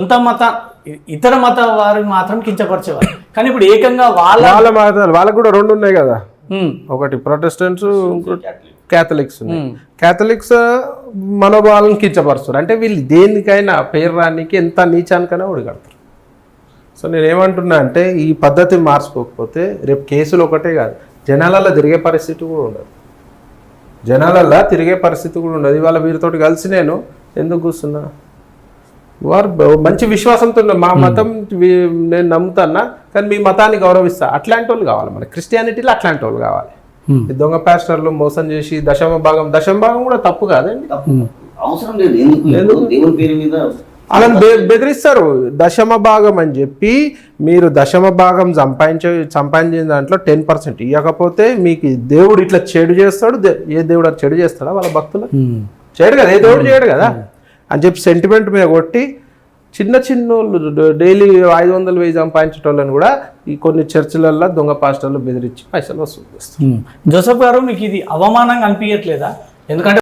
సొంత మత ఇతర మత వారిని మాత్రం కించపరిచేవారు. కానీ ఇప్పుడు ఏకంగా వాళ్ళ మతాలు వాళ్ళకు కూడా రెండు ఉన్నాయి కదా, ఒకటి ప్రొటెస్టెంట్స్, క్యాథలిక్స్ ఉన్నాయి. క్యాథలిక్స్ మనోభావాలను కించపరుస్తారు. అంటే వీళ్ళు దేనికైనా పేరు రానికి ఎంత నీచానికైనా ఒడిగడతారు. సో నేనేమంటున్నా అంటే ఈ పద్ధతిని మార్చుకోకపోతే రేపు కేసులు ఒకటే కాదు, జనాలలో తిరిగే పరిస్థితి కూడా ఉండదు. ఇవాళ వీరితోటి కలిసి నేను ఎందుకు కూర్చున్నా, వారు మంచి విశ్వాసంతో మా మతం నేను నమ్ముతానా, కానీ మీ మతాన్ని గౌరవిస్తా, అట్లాంటి వాళ్ళు కావాలి. మన క్రిస్టియానిటీలో అట్లాంటి వాళ్ళు కావాలి. దొంగ పాస్టర్లు మోసం చేసి దశమ భాగం కూడా తప్పు కాదండి, అవసరం లేదు. దేవుని పేరు మీద అలా బెదిరిస్తారు. దశమ భాగం అని చెప్పి మీరు దశమ భాగం సంపాదించిన దాంట్లో 10% ఇవ్వకపోతే మీకు దేవుడు ఇట్లా చెడు చేస్తాడు. ఏ దేవుడు అది చెడు చేస్తాడా? వాళ్ళ భక్తులు చేయడు కదా, ఏ దేవుడు చేయడు కదా అని చెప్పి సెంటిమెంట్ మీద కొట్టి చిన్న డైలీ 500,000 సంపాదించేటోళ్ళని కూడా ఈ కొన్ని చర్చిలల్లో దొంగ పాస్టర్లు బెదిరించి పైసలు వసూలు చేస్తారు. జోసెఫ్ గారు, మీకు ఇది అవమానంగా అనిపించట్లేదా? ఎందుకంటే